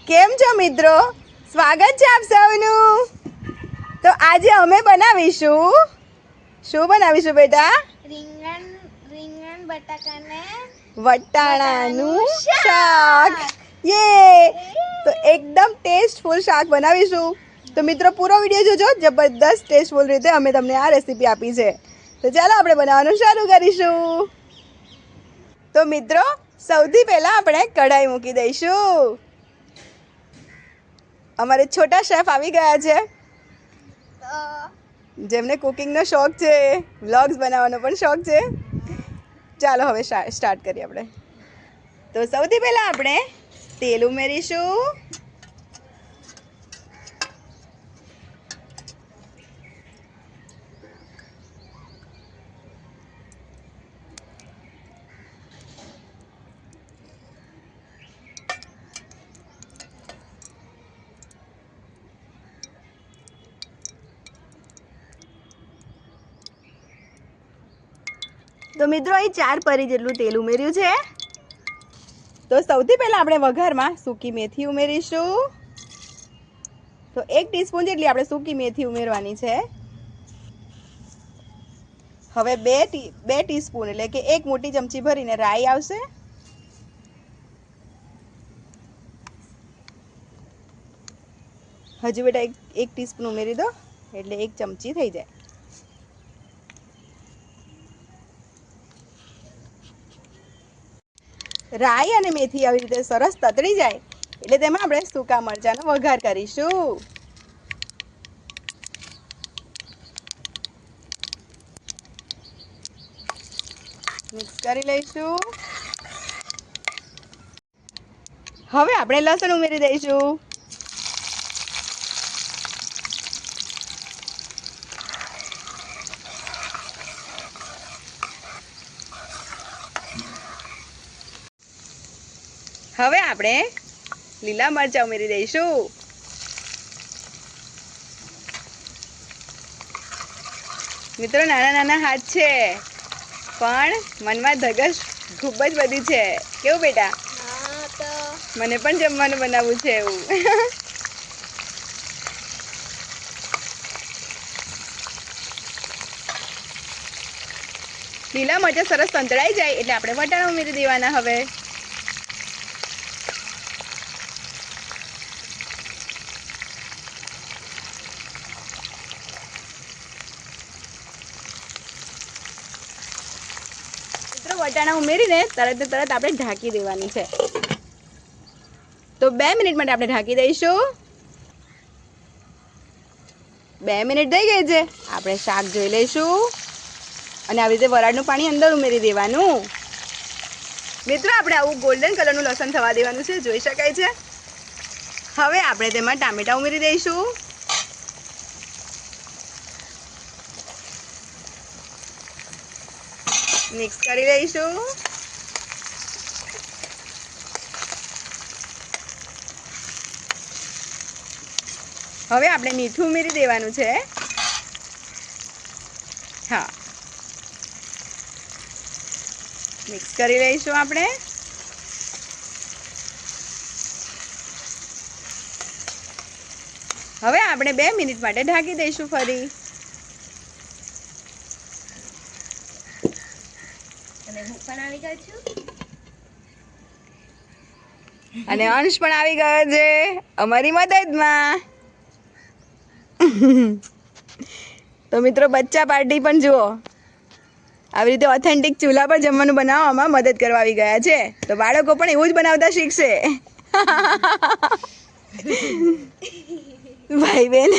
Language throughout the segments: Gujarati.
કેમ છો મિત્રો? સ્વાગત છે આપ સૌનું. તો આજે અમે બનાવીશું, શું બનાવીશું બેટા? રીંગણ બટાકાને વટાણાનું શાક. યે! તો એકદમ ટેસ્ટફુલ શાક બનાવીશું. તો મિત્રો પૂરો વિડીયો જોજો, જબરદસ્ત ટેસ્ટફુલ રીતે અમે તમને આ રેસીપી આપી છે. તો ચાલો આપણે બનાવવાનું શરૂ કરીશું. તો મિત્રો સૌથી પહેલા આપણે કઢાઈ મૂકી દઈશું. અમારે છોટા શેફ આવી ગયા છે, જેમને કુકિંગનો શોખ છે, વ્લોગ્સ બનાવવાનો પણ શોખ છે. ચાલો હવે સ્ટાર્ટ કરીએ આપણે. તો સૌથી પહેલા આપણે તેલ ઉમેરીશું. તો મિત્રો અહીં 4 પરી જેટલું તેલ ઉમેર્યું છે. તો સૌથી પહેલાં આપણે વઘારમાં સૂકી મેથી ઉમેરીશું. તો 1 ટીસ્પૂન જેટલી આપણે સૂકી મેથી ઉમેરવાની છે. હવે 2 ટીસ્પૂન એટલે કે 1 મોટી ચમચી ભરીને રાઈ આવશે. હજુ બેટા 1 ટીસ્પૂન ઉમેરી દો એટલે 1 ચમચી થઈ જાય. રાઈ અને મેથી આવી રીતે સરસ તતડી જાય એટલે તેમાં આપણે સૂકા મરચાંનો વઘાર કરીશું. મિક્સ કરી લઈશું. હવે આપણે લસણ ઉમેરી દઈશું. હવે આપણે લીલા મરચાં ઉમેરી દઈશું. મિત્રો નાના નાના હાથ છે, પણ મનમાં ધગશ ખૂબ જ બધી છે. કેવું બેટા? મને પણ જમવાનું બનાવવું છે એવું. લીલા મરચાં સરસ સંતળાઈ જાય એટલે આપણે વટાણા ઉમેરી દેવાના. હવે વટાણા ઉમેરીને તરત આપણે ઢાંકી દેવાની છે. તો 2 મિનિટ માટે આપણે ઢાંકી દઈશું. 2 મિનિટ થઈ ગઈ છે. આપણે શાક જોઈ લઈશું અને આવી રીતે વરાળનું પાણી અંદર ઉમેરી દેવાનું. મિત્રો આપણે આવું ગોલ્ડન કલરનું લસણ થવા દેવાનું છે, જોઈ શકાય છે. હવે આપણે તેમાં ટામેટા ઉમેરી દઈશું. મિક્સ કરી લઈશું. હવે આપણે મીઠું ઉમેરી દેવાનું છે. હા, મિક્સ કરી લઈશું આપણે. હવે આપણે 2 મિનિટ માટે ઢાંકી દઈશું ફરી. અને અંશ પણ આવી ગયો છે અમારી મદદમાં. તો મિત્રો બચ્ચા પાર્ટી પણ જુઓ, આવી રીતે ઓથેન્ટિક ચૂલા પર જમવાનું બનાવવામાં મદદ કરવા આવી ગયા છે. તો બાળકો પણ એવું જ બનાવતા શીખશે. ભાઈ બેન.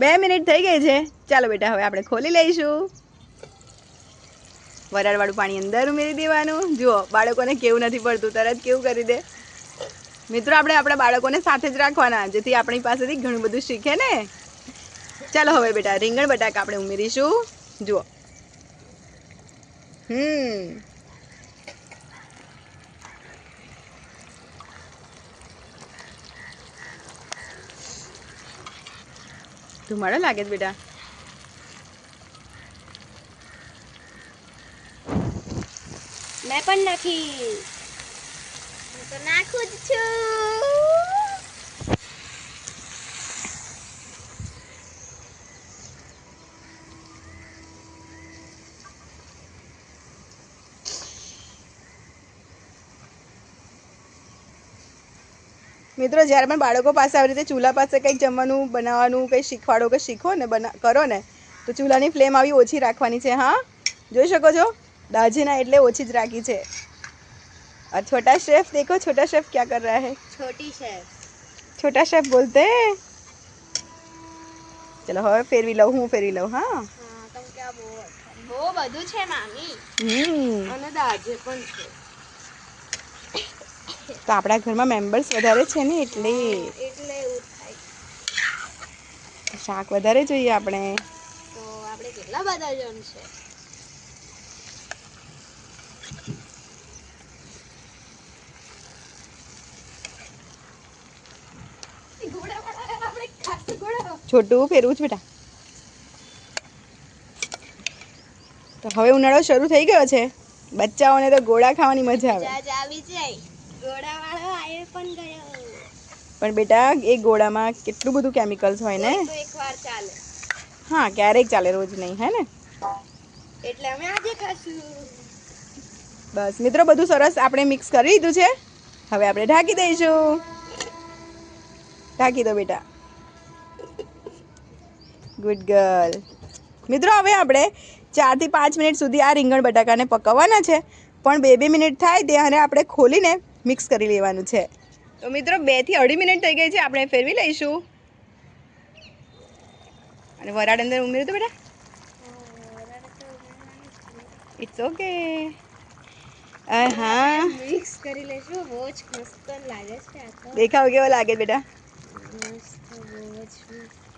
બે મિનિટ થઈ ગઈ છે. ચાલો બેટા હવે આપણે ખોલી લઈશું. વરાળવાળું પાણી અંદર ઉમેરી દેવાનું. જુઓ બાળકોને કેવું નથી પડતું, તરત કેવું કરી દે. મિત્રો આપણે આપણા બાળકોને સાથે જ રાખવાના, જેથી આપણી પાસેથી ઘણું બધું શીખે ને. ચાલો હવે બેટા રીંગણ બટાકા આપણે ઉમેરીશું. જુઓ, ધુમાડો લાગે છે બેટા. મેં પણ નાખી. હું તો નાખું જ છું. મિત્રો જ્યારે પણ બાળકો પાસે આવી રીતે ચૂલા પાસે કંઈક જમવાનું બનાવવાનું કંઈ શીખવાડો કે શીખો ને કરો ને તો ચૂલાની ફ્લેમ આવી ઓછી રાખવાની છે. હા, જોઈ શકો છો, દાજીના એટલે ઓછી જ રાખી છે. और छोटा शेफ देखो, छोटा शेफ क्या कर रहा है. छोटी शेफ. छोटा शेफ बोलते हैं. चलो હવે ફેરવી લઉં, હું ફેરવી લઉં. હા તમ કે બહુ બધું છે મામી. અને દાજે પણ છે. તો આપણા ઘરમાં મેમ્બર્સ વધારે છે ને એટલે એવું થાય. શાક વધારે જોઈએ આપણે. તો આપણે કેટલા બધા જણ છે. છોટું ફેરવું છે બેટા. તો હવે ઉનાળો શરૂ થઈ ગયો છે. બચ્ચાઓને તો ગોળા ખાવાની મજા આવે. આવી જાય. ગોળા વાળો આયે પણ ગયો. પણ બેટા એ ગોળામાં કેટલું બધું કેમિકલ્સ હોય ને. તો એકવાર ચાલે. હા, ક્યારેક ચાલે, રોજ નહીં, હે ને. એટલે અમે આજે ખાશું. બસ મિત્રો, બધું સરસ આપણે મિક્સ કરી દીધું છે. હવે આપણે ઢાંકી દઈશું. ઢાંકી દો બેટા. Good girl. મિત્રો હવે આપણે 4 થી 5 મિનિટ સુધી આ રીંગણ બટાકાને પકવવાના છે. પણ 2 મિનિટ થાય ત્યારે આપણે ખોલીને મિક્સ કરી લેવાનું છે. તો મિત્રો 2 થી 2.5 મિનિટ થઈ ગઈ છે. આપણે ફેરવી લઈશું. અને વરાળ અંદર ઉમેર્યું તો બેટા. It's okay. હા, મિક્સ કરી લેશું. બહુ જ મસ્ત લાગે છે આ તો. દેખાવ કેવો લાગે બેટા. મસ્ત, બહુ જ.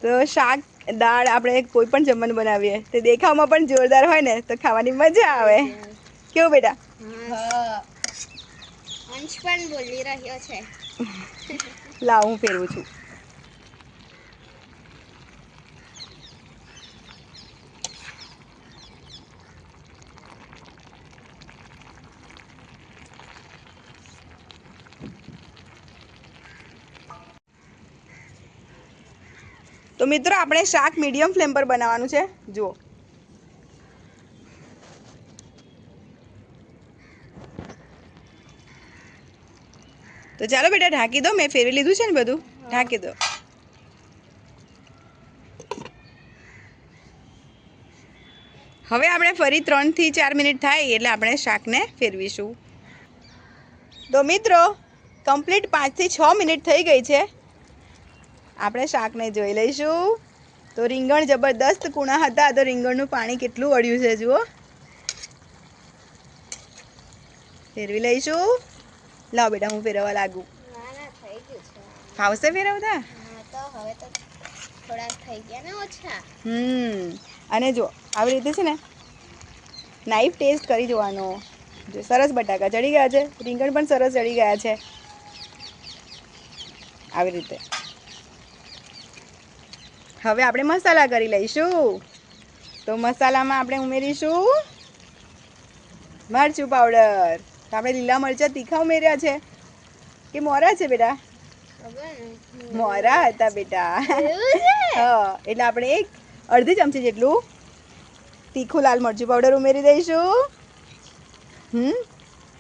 તો શાક દાળ આપણે કોઈ પણ જમવાનું બનાવીએ તે દેખાવમાં પણ જોરદાર હોય ને તો ખાવાની મજા આવે. કેવું બેટા? હા. અંશ પણ બોલી રહ્યો છે. લાવ હું ફેરવું છું. તો મિત્રો આપણે શાક મીડિયમ ફ્લેમ પર બનાવવાનું છે. જુઓ. તો ચાલો બેટા ઢાંકી દો. મેં ફેરવી લીધું છે ને બધું. ઢાંકી દો. હવે આપણે ફરી 3 થી 4 મિનિટ થાય એટલે આપણે શાકને ફેરવીશું. તો મિત્રો કમ્પ્લીટ 5 થી 6 મિનિટ થઈ ગઈ છે. આપણે શાકને જોઈ લઈશું. તો રીંગણ જબરદસ્ત કૂણા હતા. તો રીંગણનું પાણી કેટલું વળ્યું છે જુઓ. ફેરવી લઈશું. લાવ બેટા હું ફેરવવા લાગુ. ના થઈ ગયું છે. ફાવશે ફેરવતા? હા, તો હવે તો થોડાક થઈ ગયા ને ઓછા. અને જો આવી રીતે છે ને નાઈફ ટેસ્ટ કરી જોવાનો. જો સરસ બટાકા ચડી ગયા છે. રીંગણ પણ સરસ ચડી ગયા છે. આવી રીતે. હવે આપણે મસાલા કરી લઈશું. તો મસાલામાં આપણે ઉમેરીશું મરચું પાવડર. તો આપણે લીલા મરચાં તીખા ઉમેર્યા છે કે મોરા છે બેટા? મોરા હતા બેટા. હા, એટલે આપણે અડધી ચમચી જેટલું તીખું લાલ મરચું પાવડર ઉમેરી દઈશું.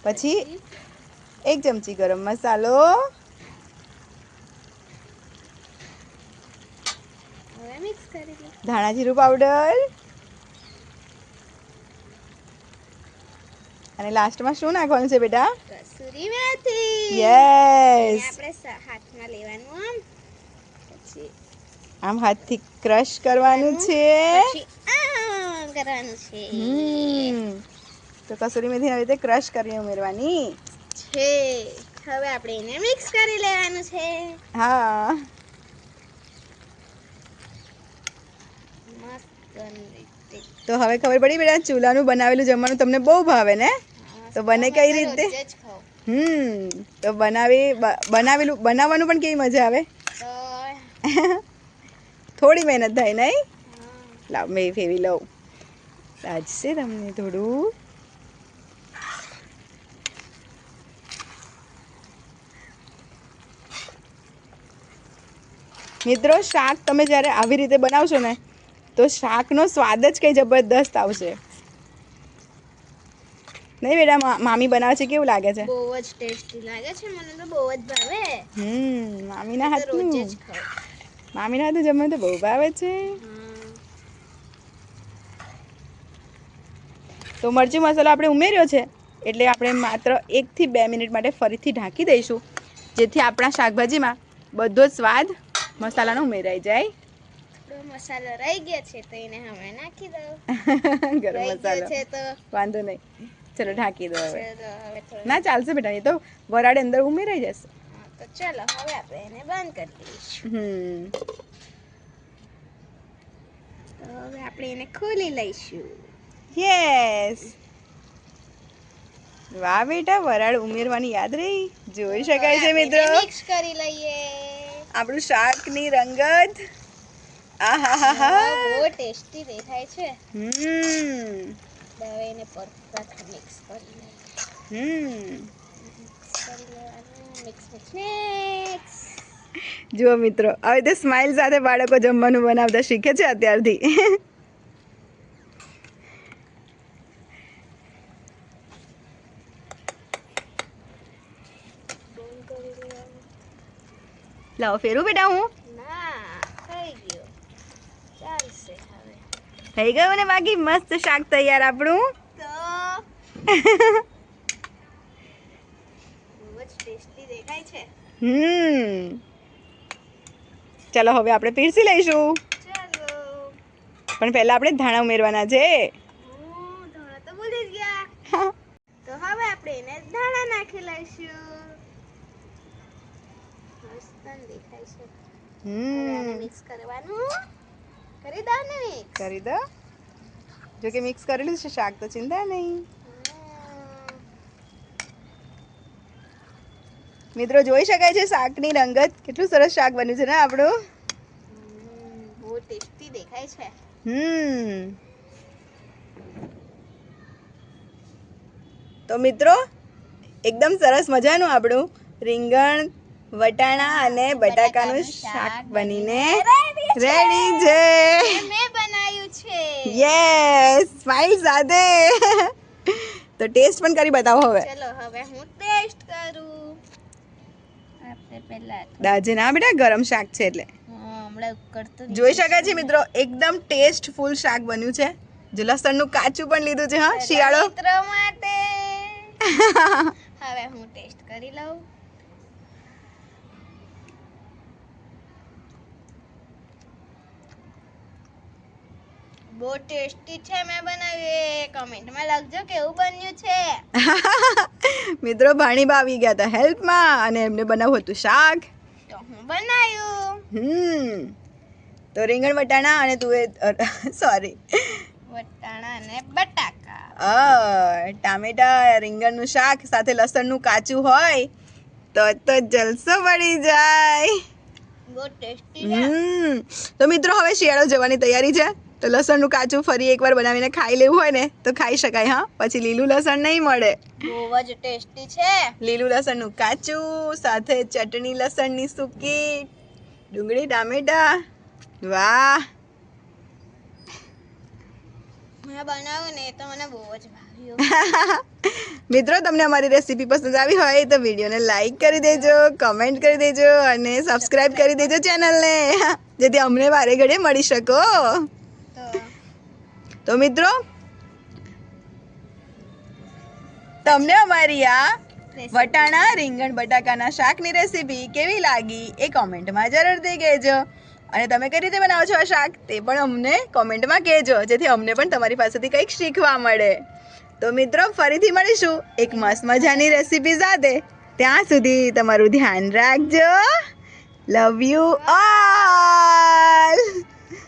પછી 1 ચમચી ગરમ મસાલો. ધાણા જીરું પાવડર. અને લાસ્ટમાં શું નાખવાનું છે બેટા? કસૂરી મેથી. યસ. આપણે હાથમાં લેવાનું પછી આમ હાથથી ક્રશ કરવાનું છે. પછી આમ કરવાનું છે. તો કસૂરી મેથી આવી રીતે ક્રશ કરીને ઉમેરવાની છે. હવે આપણે એને મિક્સ કરી લેવાનું છે. હા. તો હવે ખબર પડી બેટા ચૂલાનું બનાવેલું જમવાનું તમને બહુ ભાવે ને. તો બને કઈ રીતે? તો બનાવવાનું પણ કેવી મજા આવે. થોડી મહેનત થાય નહીં? લાવ મેં ફેરવી લઉં. લાજશે તમને થોડું. મિત્રો શાક તમે જ્યારે આવી રીતે બનાવશો ને તો શાકનો સ્વાદ જ કંઈ જબરદસ્ત આવશે. નહીં બેટા, મામી બનાવે છે કેવું લાગે છે? બહુ જ ટેસ્ટી લાગે છે, મને તો બહુ જ ભાવે. મામીના તો રોજ હાથનું જ ખાઉં. મામીના હાથનું જમવાનું તો બહુ ભાવે છે. તો મરચું મસાલો આપણે ઉમેર્યો છે એટલે આપણે માત્ર 1 થી 2 મિનિટ માટે ફરીથી ઢાંકી દઈશું, જેથી આપણા શાકભાજીમાં બધો જ સ્વાદ મસાલાનો ઉમેરાઈ જાય. તો મસાલો રહી ગયો છે તો એને હવે નાખી દો. ગરમ રહી મસાલો ગયો છે તો વાંધો નહીં, ચલો ઢાંકી દો હવે. ચલો હવે થોડું ના ચાલશે બેટા, એ તો વરાળે અંદર ઉમેરાઈ જશે. હા, તો ચલો હવે આપણે એને બંધ કરી દઈશું. તો હવે આપણે એને ખોલી લઈશું. યસ, વાહ બેટા, વરાળ ઉમેરવાની યાદ રહી. જોઈ શકાય છે મિત્રો મિક્સ કરી લઈએ. આપણું શાકની રંગત. આહાહાહા, બહુ ટેસ્ટી દેખાય છે. હવે એને પરફેક્ટ મિક્સ કરી લઈએ. મિક્સ. જુઓ મિત્રો, હવે તે સ્માઇલ સાથે બાળકો જમવાનું બનાવતા શીખે છે અત્યારથી. લાવો ફેરું બેટા હું. ના, થઈ ગયું. ચાલશે હવે. થઈ ગયું ને બાકી મસ્ત શાક તૈયાર આપણું. તો બહુ જ ટેસ્ટી દેખાય છે. ચાલો હવે આપણે પીરસી લઈશું, ચાલો. પણ પહેલા આપણે ધાણા ઉમેરવાના છે. ધાણા તો ભૂલી જ ગયા. તો હવે આપણે એને ધાણા નાખી લઈશું. મસ્ત દેખાય છે. હવે આને મિક્સ કરવાનું. કરી દો ને મિક્સ. કરી દો. જો કે મિક્સ કરેલું છે શાક, તો ચિંતા નહીં. મિત્રો જોઈ શકાય છે શાકની રંગત. કેટલું સરસ શાક બન્યું છે ને આપણું. બહુ ટેસ્ટી દેખાય છે. તો મિત્રો એકદમ સરસ મજાનું આપણું રીંગણ, વટાણા અને બટાકાનું શાક બનીને રેડી છે. મેં બનાવ્યું છે. યસ, સ્માઈલ સાથે. તો ટેસ્ટ પણ કરી બતાવો હવે. ચલો હવે હું ટેસ્ટ કરું. આપણે પહેલા દાજે ના બેટા, ગરમ શાક છે એટલે. હમણાં ઉકળતું જોઈ શકાય છે મિત્રો એકદમ ટેસ્ટફુલ શાક બન્યું છે. જો લસણનું કાચું પણ લીધું છે. હા, શિયાળો મિત્રો માટે. હવે હું ટેસ્ટ કરી લઉં. બહુ ટેસ્ટી છે. મેં બનાવ્યું. કમેન્ટમાં લખજો કેવું બન્યું છે. મિત્રો ભાણીબા આવી ગયા હતા હેલ્પમાં અને એમને બનાવવું હતું શાક. તો હું બનાવ્યું. તો રીંગણ, વટાણા અને સોરી વટાણા અને બટાકા. ટામેટા રીંગણનું શાક સાથે લસણનું કાચું હોય તો જલસો પડી જાય. બહુ ટેસ્ટી છે. તો મિત્રો હવે શિયાળો જવાની તૈયારી છે, તો લસણનું કાચું ફરી એકવાર બનાવીને ખાઈ લેવું હોય ને તો ખાઈ શકાય. હા, પછી લીલું લસણ નહીં મળે. બહુ જ ટેસ્ટી છે. લીલું લસણનું કાચું સાથે ચટણી લસણની સૂકી, ડુંગળી, ટામેટા. વાહ, મેં બનાવ્યું ને તો મને બહુ જ ભાવ્યું. મિત્રો તમને અમારી રેસીપી પસંદ આવી હોય તો વિડીયોને લાઈક કરી દેજો, કમેન્ટ કરી દેજો અને સબસ્ક્રાઇબ કરી દેજો ચેનલને, જેથી અમને વારે ઘડીએ મળી શકો. તો મિત્રો તમને અમારી આ વટાણા રીંગણ બટાકાના શાકની રેસીપી કેવી લાગી એ કોમેન્ટમાં જરૂરથી કહેજો. અને તમે કઈ રીતે બનાવો છો આ શાક તે પણ અમને કોમેન્ટમાં કહેજો, જેથી અમને પણ તમારી પાસેથી કંઈક શીખવા મળે. તો મિત્રો ફરીથી મળીશું એક મસ્ત મજાની રેસીપી સાથે. ત્યાં સુધી તમારું ધ્યાન રાખજો. Love you all.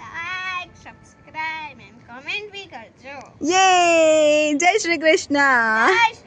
Like, subscribe and comment બી કરજો. યે, જય શ્રી કૃષ્ણ. જય શ્રી